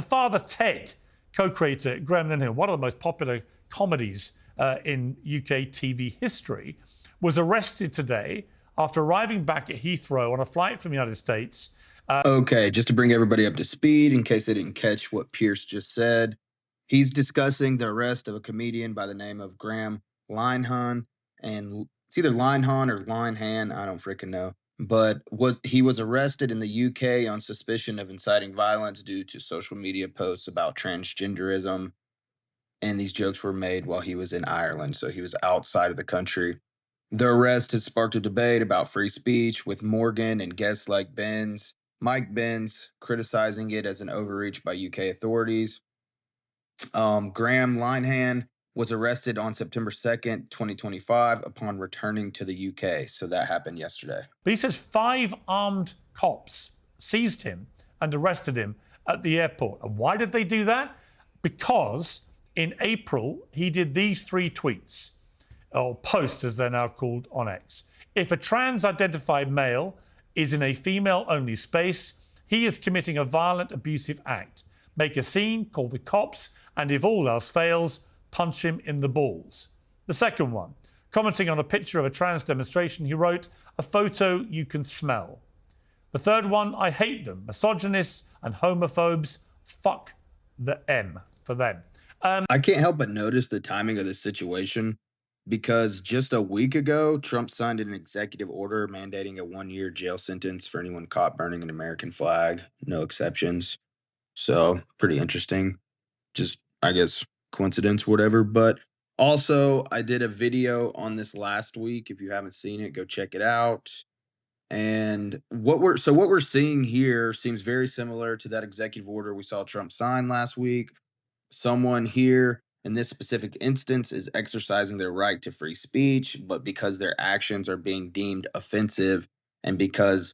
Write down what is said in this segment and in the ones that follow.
Father Ted, co-creator Graham Linehan, one of the most popular comedies in UK TV history, was arrested today after arriving back at Heathrow on a flight from the United States. Okay, just to bring everybody up to speed in case they didn't catch what Pierce just said, he's discussing the arrest of a comedian by the name of Graham Linehan, and it's either Linehan or Linehan, I don't freaking know. But he was arrested in the UK on suspicion of inciting violence due to social media posts about transgenderism, and these jokes were made while he was in Ireland, so he was outside of the country. The arrest has sparked a debate about free speech, with Morgan and guests like Mike Benz, criticizing it as an overreach by UK authorities. Graham Linehan was arrested on September 2nd, 2025, upon returning to the UK. So that happened yesterday. But he says 5 armed cops seized him and arrested him at the airport. And why did they do that? Because in April, he did these 3 tweets, or posts as they're now called on X. If a trans-identified male is in a female-only space, he is committing a violent, abusive act. Make a scene, call the cops, and if all else fails, punch him in the balls. The second one, commenting on a picture of a trans demonstration, he wrote, "A photo you can smell." The third one, "I hate them, misogynists and homophobes, fuck the M for them." I can't help but notice the timing of this situation, because just a week ago, Trump signed an executive order mandating a 1-year jail sentence for anyone caught burning an American flag, no exceptions. So, pretty interesting. Just, I guess, coincidence, whatever. But also, I did a video on this last week. If you haven't seen it, go check it out. And what we're seeing here seems very similar to that executive order we saw Trump sign last week. Someone here in this specific instance is exercising their right to free speech, but because their actions are being deemed offensive and because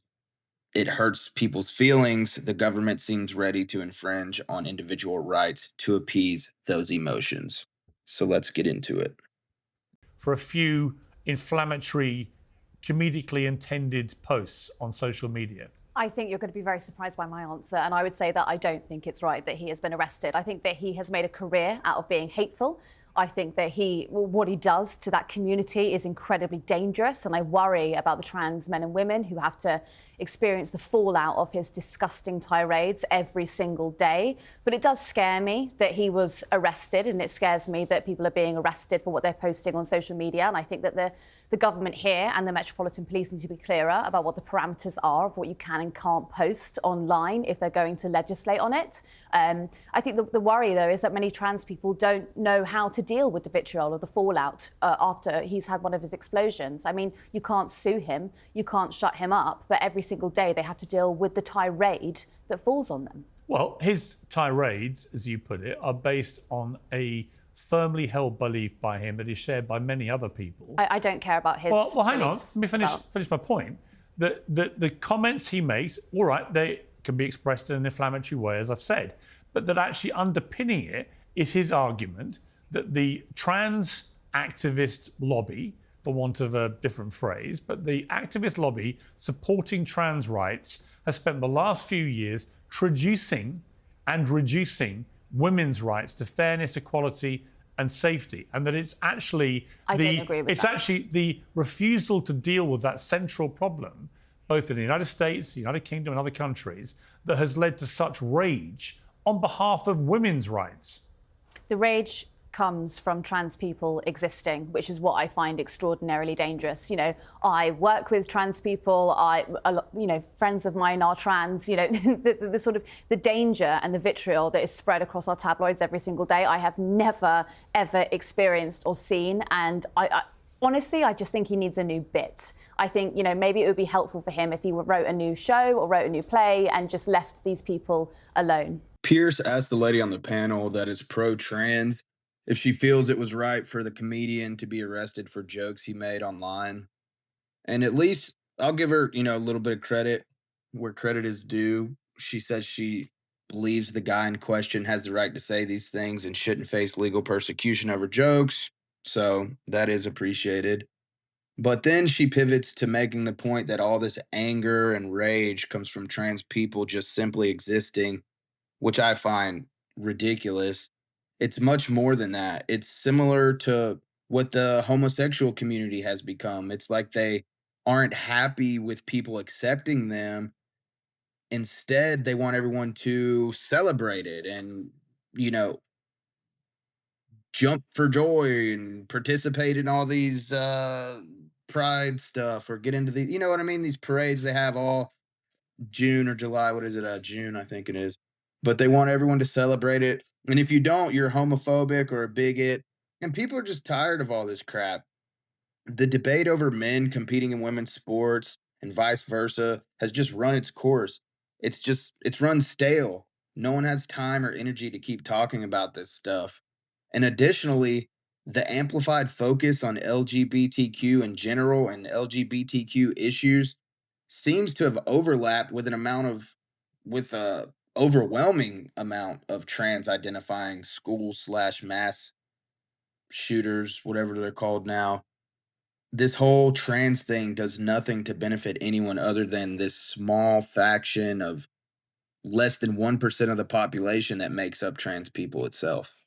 it hurts people's feelings, the government seems ready to infringe on individual rights to appease those emotions. So let's get into it. For a few inflammatory, comedically intended posts on social media. I think you're going to be very surprised by my answer, and I would say that I don't think it's right that he has been arrested. I think that he has made a career out of being hateful. I think that what he does to that community is incredibly dangerous, and I worry about the trans men and women who have to experience the fallout of his disgusting tirades every single day. But it does scare me that he was arrested, and it scares me that people are being arrested for what they're posting on social media. And I think that the government here and the Metropolitan Police need to be clearer about what the parameters are of what you can and can't post online if they're going to legislate on it. I think the worry, though, is that many trans people don't know how to deal with the vitriol or the fallout after he's had one of his explosions. I mean, you can't sue him, you can't shut him up, but every single day they have to deal with the tirade that falls on them. Well, his tirades, as you put it, are based on a firmly held belief by him that is shared by many other people. I don't care about his Well, hang on, let me finish my point. The comments he makes, all right, they can be expressed in an inflammatory way, as I've said, but that actually underpinning it is his argument that the trans activist lobby, for want of a different phrase, but the activist lobby supporting trans rights has spent the last few years traducing and reducing women's rights to fairness, equality and safety, and that it's actually the refusal to deal with that central problem, both in the United States, the United Kingdom and other countries, that has led to such rage on behalf of women's rights. The rage comes from trans people existing, which is what I find extraordinarily dangerous. You know, I work with trans people. Friends of mine are trans. You know, the sort of the danger and the vitriol that is spread across our tabloids every single day, I have never ever experienced or seen. And honestly, I just think he needs a new bit. I think, you know, maybe it would be helpful for him if he wrote a new show or wrote a new play and just left these people alone. Pierce asked the lady on the panel that is pro-trans if she feels it was right for the comedian to be arrested for jokes he made online. And at least I'll give her, a little bit of credit where credit is due. She says she believes the guy in question has the right to say these things and shouldn't face legal persecution over jokes. So that is appreciated. But then she pivots to making the point that all this anger and rage comes from trans people just simply existing which I find ridiculous. It's much more than that. It's similar to what the homosexual community has become. It's like they aren't happy with people accepting them. Instead, they want everyone to celebrate it and, you know, jump for joy and participate in all these pride stuff or get into the, you know what I mean? These parades they have all June or July. What is it? June, I think it is. But they want everyone to celebrate it. And if you don't, you're homophobic or a bigot. And people are just tired of all this crap. The debate over men competing in women's sports and vice versa has just run its course. It's run stale. No one has time or energy to keep talking about this stuff. And additionally, the amplified focus on LGBTQ in general and LGBTQ issues seems to have overlapped with with a overwhelming amount of trans identifying school slash mass shooters, whatever they're called now. This whole trans thing does nothing to benefit anyone other than this small faction of less than 1% of the population that makes up trans people itself.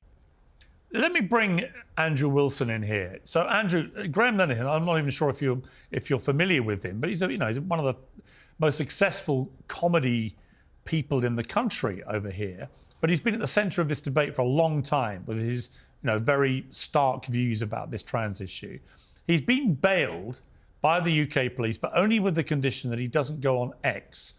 Let me bring Andrew Wilson in here. So Andrew, Graham Linehan, I'm not even sure if you're familiar with him, but he's he's one of the most successful comedy people in the country over here. But he's been at the centre of this debate for a long time with his very stark views about this trans issue. He's been bailed by the UK police, but only with the condition that he doesn't go on X.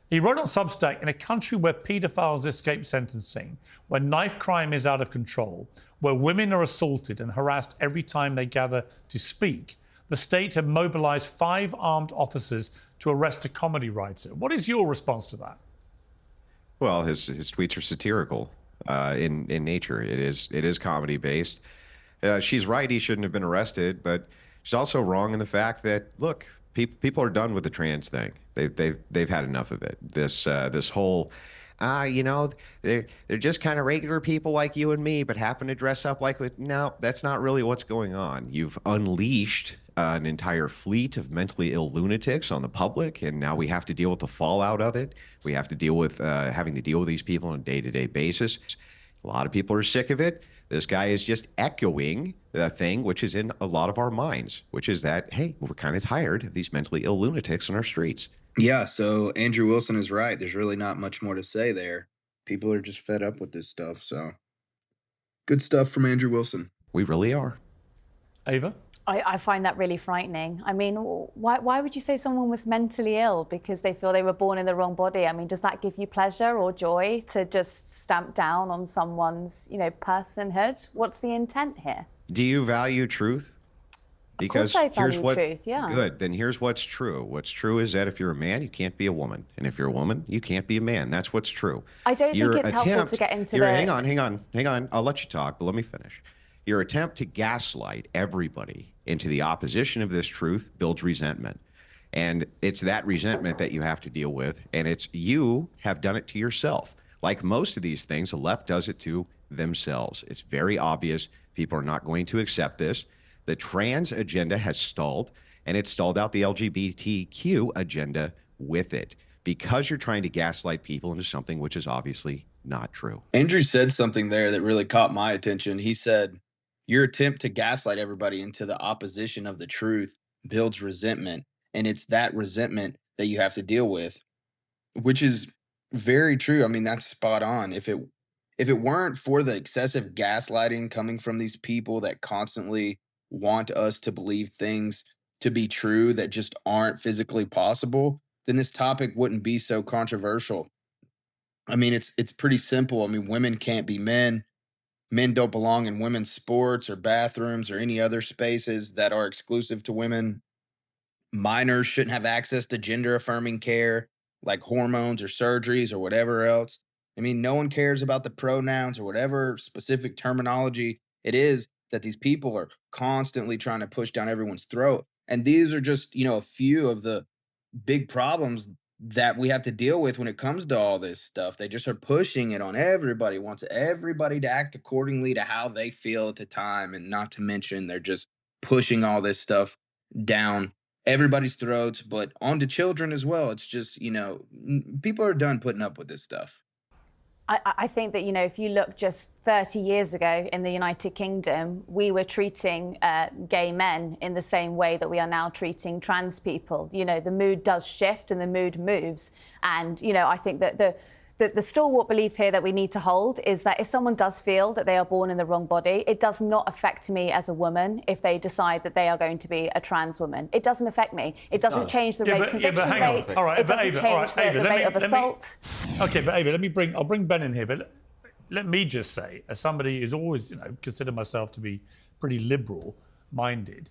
He wrote on Substack, in a country where paedophiles escape sentencing, where knife crime is out of control, where women are assaulted and harassed every time they gather to speak, the state have mobilised 5 armed officers to arrest a comedy writer. What is your response to that? Well, his tweets are satirical in nature. It is comedy based. She's right. He shouldn't have been arrested, but she's also wrong in the fact that, look, people are done with the trans thing. They've had enough of it. This whole, they're just kind of regular people like you and me, but happen to dress up like no, that's not really what's going on. You've unleashed an entire fleet of mentally ill lunatics on the public, and now we have to deal with the fallout of it. We have to deal with having to deal with these people on a day-to-day basis. A lot of people are sick of it. This guy is just echoing the thing which is in a lot of our minds, which is that, hey, we're kind of tired of these mentally ill lunatics on our streets. Yeah, so Andrew Wilson is right. There's really not much more to say there. People are just fed up with this stuff. So good stuff from Andrew Wilson. We really are. Ava? I find that really frightening. I mean, why would you say someone was mentally ill because they feel they were born in the wrong body? I mean, does that give you pleasure or joy to just stamp down on someone's, personhood? What's the intent here? Do you value truth? Because of course I value truth, yeah. Good. Then here's what's true. What's true is that if you're a man, you can't be a woman. And if you're a woman, you can't be a man. That's what's true. I don't think it's helpful to get into the... Hang on. I'll let you talk, but let me finish. Your attempt to gaslight everybody into the opposition of this truth builds resentment. And it's that resentment that you have to deal with. And it's you have done it to yourself. Like most of these things, the left does it to themselves. It's very obvious. People are not going to accept this. The trans agenda has stalled, and it stalled out the LGBTQ agenda with it because you're trying to gaslight people into something which is obviously not true. Andrew said something there that really caught my attention. He said, your attempt to gaslight everybody into the opposition of the truth builds resentment. And it's that resentment that you have to deal with, which is very true. I mean, that's spot on. If it weren't for the excessive gaslighting coming from these people that constantly want us to believe things to be true that just aren't physically possible, then this topic wouldn't be so controversial. I mean, it's pretty simple. I mean, women can't be men. Men don't belong in women's sports or bathrooms or any other spaces that are exclusive to women. Minors shouldn't have access to gender affirming care like hormones or surgeries or whatever else. I mean, no one cares about the pronouns or whatever specific terminology it is that these people are constantly trying to push down everyone's throat. And these are just, a few of the big problems that we have to deal with when it comes to all this stuff. They just are pushing it on everybody, wants everybody to act accordingly to how they feel at the time. And not to mention, they're just pushing all this stuff down everybody's throats, but onto children as well. It's just, people are done putting up with this stuff. I think that, if you look just 30 years ago in the United Kingdom, we were treating gay men in the same way that we are now treating trans people. The mood does shift and the mood moves. And, I think that the stalwart belief here that we need to hold is that if someone does feel that they are born in the wrong body, it does not affect me as a woman if they decide that they are going to be a trans woman. It doesn't affect me. It doesn't change the rape conviction rate. It doesn't change the rate of assault. Okay, but Ava, I'll bring Ben in here, but let me just say, as somebody who's always, considered myself to be pretty liberal-minded,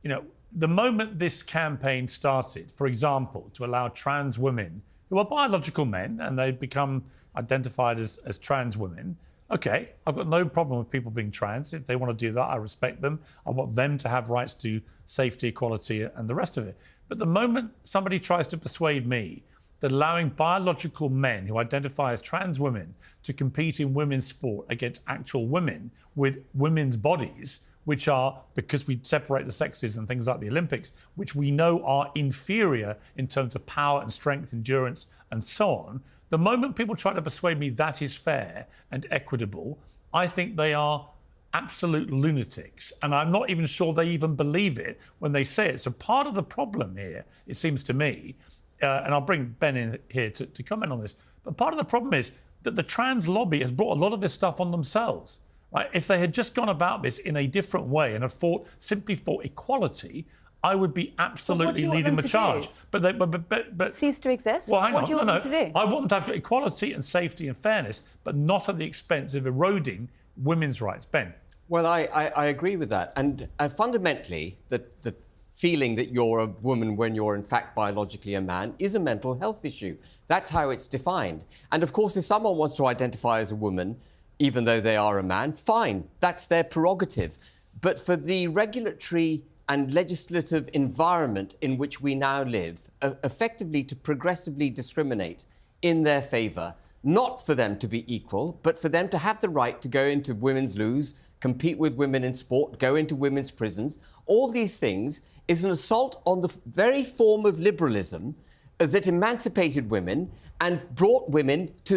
the moment this campaign started, for example, to allow trans women who are biological men and they become identified as trans women, okay, I've got no problem with people being trans. If they want to do that, I respect them. I want them to have rights to safety, equality, and the rest of it. But the moment somebody tries to persuade me that allowing biological men who identify as trans women to compete in women's sport against actual women with women's bodies, which are, because we separate the sexes and things like the Olympics, which we know are inferior in terms of power and strength, endurance, and so on, the moment people try to persuade me that is fair and equitable, I think they are absolute lunatics. And I'm not even sure they even believe it when they say it. So part of the problem here, it seems to me, and I'll bring Ben in here to comment on this, but part of the problem is that the trans lobby has brought a lot of this stuff on themselves. Right? If they had just gone about this in a different way and had simply fought equality, I would be absolutely leading the charge. But cease to exist? Well, hang on. What do you want them to do? I want them to have equality and safety and fairness, but not at the expense of eroding women's rights. Ben? Well, I agree with that. And fundamentally, the feeling that you're a woman when you're in fact biologically a man is a mental health issue. That's how it's defined. And of course, if someone wants to identify as a woman, even though they are a man, fine, that's their prerogative. But for the regulatory and legislative environment in which we now live, effectively to progressively discriminate in their favour, not for them to be equal, but for them to have the right to go into women's loos, compete with women in sport, go into women's prisons, all these things is an assault on the very form of liberalism that emancipated women and brought women to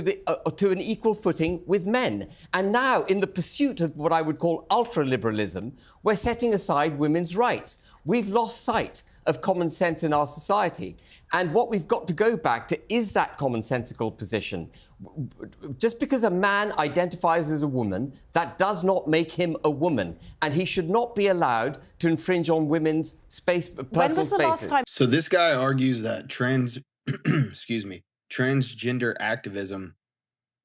an equal footing with men. And now, in the pursuit of what I would call ultra-liberalism, we're setting aside women's rights. We've lost sight of common sense in our society. And what we've got to go back to is that commonsensical position. Just because a man identifies as a woman, that does not make him a woman. And he should not be allowed to infringe on women's personal spaces. So this guy argues that transgender activism,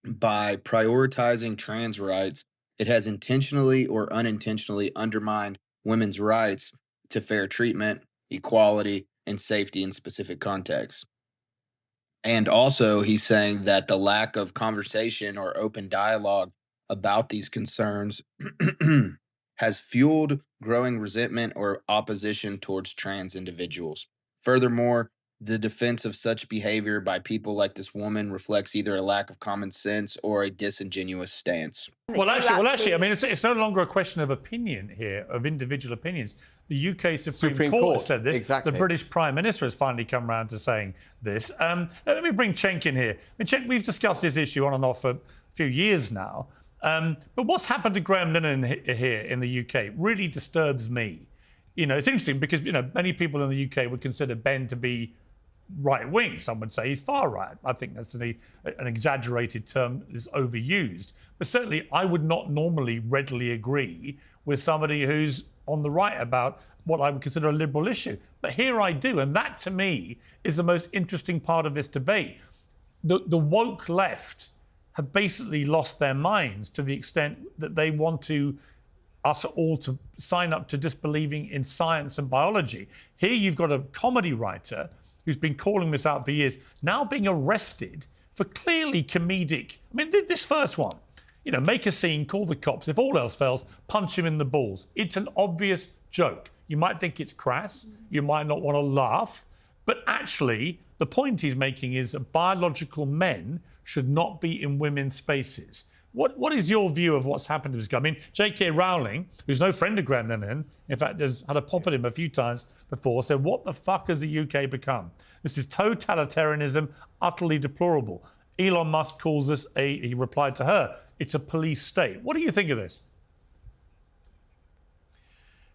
by prioritizing trans rights, it has intentionally or unintentionally undermined women's rights to fair treatment, equality, and safety in specific contexts. And also, he's saying that the lack of conversation or open dialogue about these concerns has fueled growing resentment or opposition towards trans individuals. Furthermore, the defense of such behavior by people like this woman reflects either a lack of common sense or a disingenuous stance. Well, actually, I mean, it's no longer a question of opinion here, of individual opinions. The UK Supreme Court said this. Exactly. The British Prime Minister has finally come around to saying this. Let me bring Cenk in here. I mean, Cenk, we've discussed this issue on and off for a few years now. But what's happened to Graham Linehan here in the UK really disturbs me. It's interesting because, many people in the UK would consider Ben to be right-wing. Some would say he's far-right. I think that's an exaggerated term that's overused. But certainly I would not normally readily agree with somebody who's on the right about what I would consider a liberal issue. But here I do, and that to me is the most interesting part of this debate. The woke left have basically lost their minds to the extent that they want us all to sign up to disbelieving in science and biology. Here you've got a comedy writer who's been calling this out for years, now being arrested for clearly comedic. I mean, this first one, make a scene, call the cops. If all else fails, punch him in the balls. It's an obvious joke. You might think it's crass. You might not want to laugh. But actually, the point he's making is that biological men should not be in women's spaces. What is your view of what's happened to this guy? I mean, J.K. Rowling, who's no friend of Graham Linehan, in fact, has had a pop at him a few times before, said, what the fuck has the UK become? This is totalitarianism, utterly deplorable. Elon Musk calls this he replied to her, it's a police state. What do you think of this?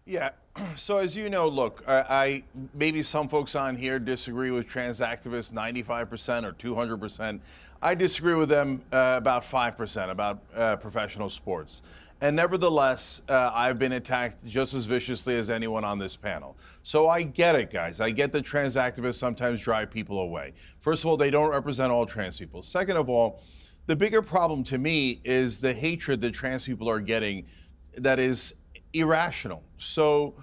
Yeah. So as you know, look, I maybe some folks on here disagree with trans activists 95% or 200%. I disagree with them about 5% about professional sports. And nevertheless, I've been attacked just as viciously as anyone on this panel. So I get it, guys. I get that trans activists sometimes drive people away. First of all, they don't represent all trans people. Second of all, the bigger problem to me is the hatred that trans people are getting that is irrational. So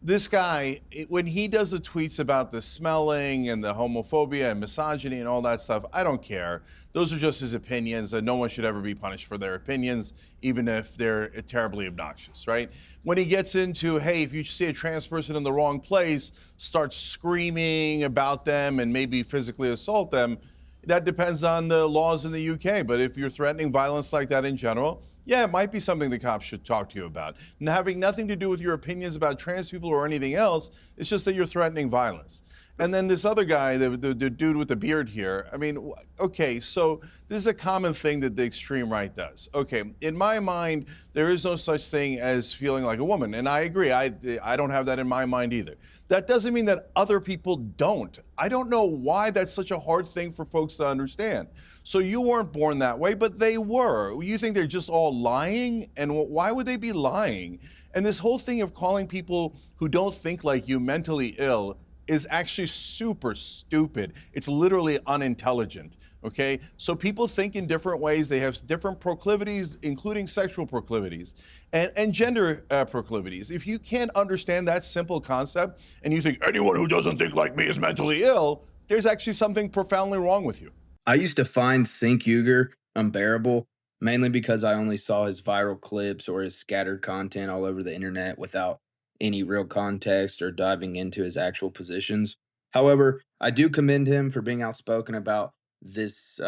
this guy, when he does the tweets about the smelling and the homophobia and misogyny and all that stuff, I don't care. Those are just his opinions, and no one should ever be punished for their opinions, even if they're terribly obnoxious, right? When he gets into, hey, if you see a trans person in the wrong place, start screaming about them and maybe physically assault them, that depends on the laws in the UK. But if you're threatening violence like that in general, yeah, it might be something the cops should talk to you about. And having nothing to do with your opinions about trans people or anything else, it's just that you're threatening violence. And then this other guy, the dude with the beard here, I mean, okay, so this is a common thing that the extreme right does. Okay, in my mind, there is no such thing as feeling like a woman. And I agree, I don't have that in my mind either. That doesn't mean that other people don't. I don't know why that's such a hard thing for folks to understand. So you weren't born that way, but they were. You think they're just all lying? And why would they be lying? And this whole thing of calling people who don't think like you mentally ill is actually super stupid. It's literally unintelligent, okay? So people think in different ways. They have different proclivities, including sexual proclivities and gender proclivities. If you can't understand that simple concept and you think anyone who doesn't think like me is mentally ill, there's actually something profoundly wrong with you. I used to find Sink Uger unbearable, mainly because I only saw his viral clips or his scattered content all over the internet without any real context or diving into his actual positions. However, I do commend him for being outspoken about this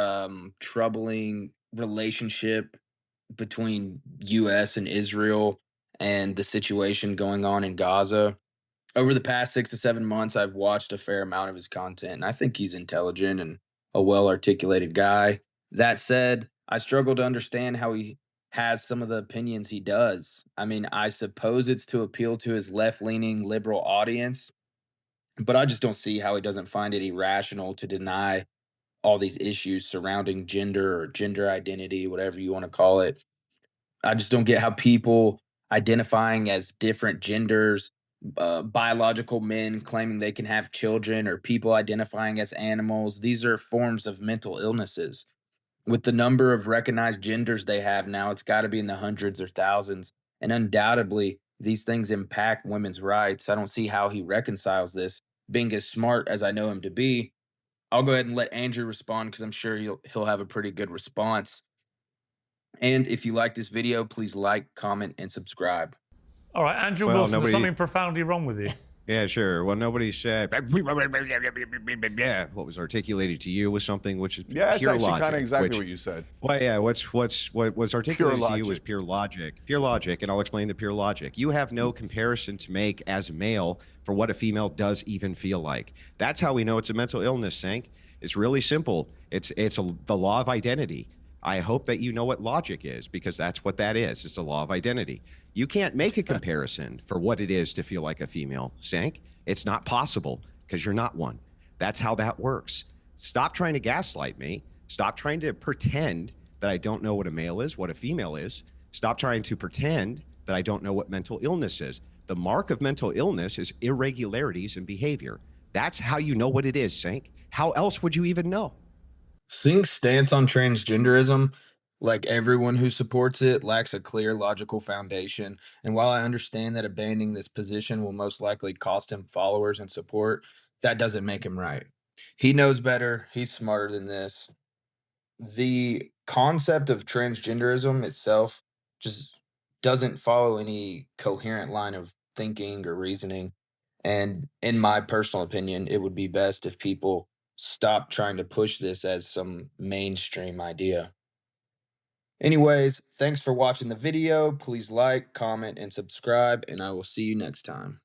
troubling relationship between U.S. and Israel and the situation going on in Gaza. Over the past 6 to 7 months, I've watched a fair amount of his content, and I think he's intelligent and a well articulated guy. That said, I struggle to understand how he has some of the opinions he does. I mean, I suppose it's to appeal to his left leaning liberal audience, but I just don't see how he doesn't find it irrational to deny all these issues surrounding gender or gender identity, whatever you want to call it. I just don't get how people identifying as different genders, biological men claiming they can have children, or people identifying as animals, these are forms of mental illnesses. With the number of recognized genders they have now, it's got to be in the hundreds or thousands. And undoubtedly, these things impact women's rights. I don't see how he reconciles this. Being as smart as I know him to be, I'll go ahead and let Andrew respond because I'm sure he'll have a pretty good response. And if you like this video, please like, comment, and subscribe. All right, Andrew Well, Wilson, there's nobody- something profoundly wrong with you. Yeah, sure. Well, nobody said. Yeah, what was articulated to you was something which is Yeah, it's pure actually logic. kind of exactly which- what you said. Well, yeah. What was articulated to you was logic. pure logic. Pure logic, and I'll explain the pure logic. You have no comparison to make as a male for what a female does even feel like. That's how we know it's a mental illness, Sank. It's really simple. It's the law of identity. I hope that you know what logic is, because that's what that is. It's the law of identity. You can't make a comparison for what it is to feel like a female, Sank. It's not possible because you're not one. That's how that works. Stop trying to gaslight me. Stop trying to pretend that I don't know what a male is, what a female is. Stop trying to pretend that I don't know what mental illness is. The mark of mental illness is irregularities in behavior. That's how you know what it is, Sank. How else would you even know? Sink's stance on transgenderism, like everyone who supports it, lacks a clear logical foundation. And while I understand that abandoning this position will most likely cost him followers and support, that doesn't make him right. He knows better. He's smarter than this. The concept of transgenderism itself just doesn't follow any coherent line of thinking or reasoning. And in my personal opinion, it would be best if people stop trying to push this as some mainstream idea. Anyways, thanks for watching the video. Please like, comment, and subscribe, and I will see you next time.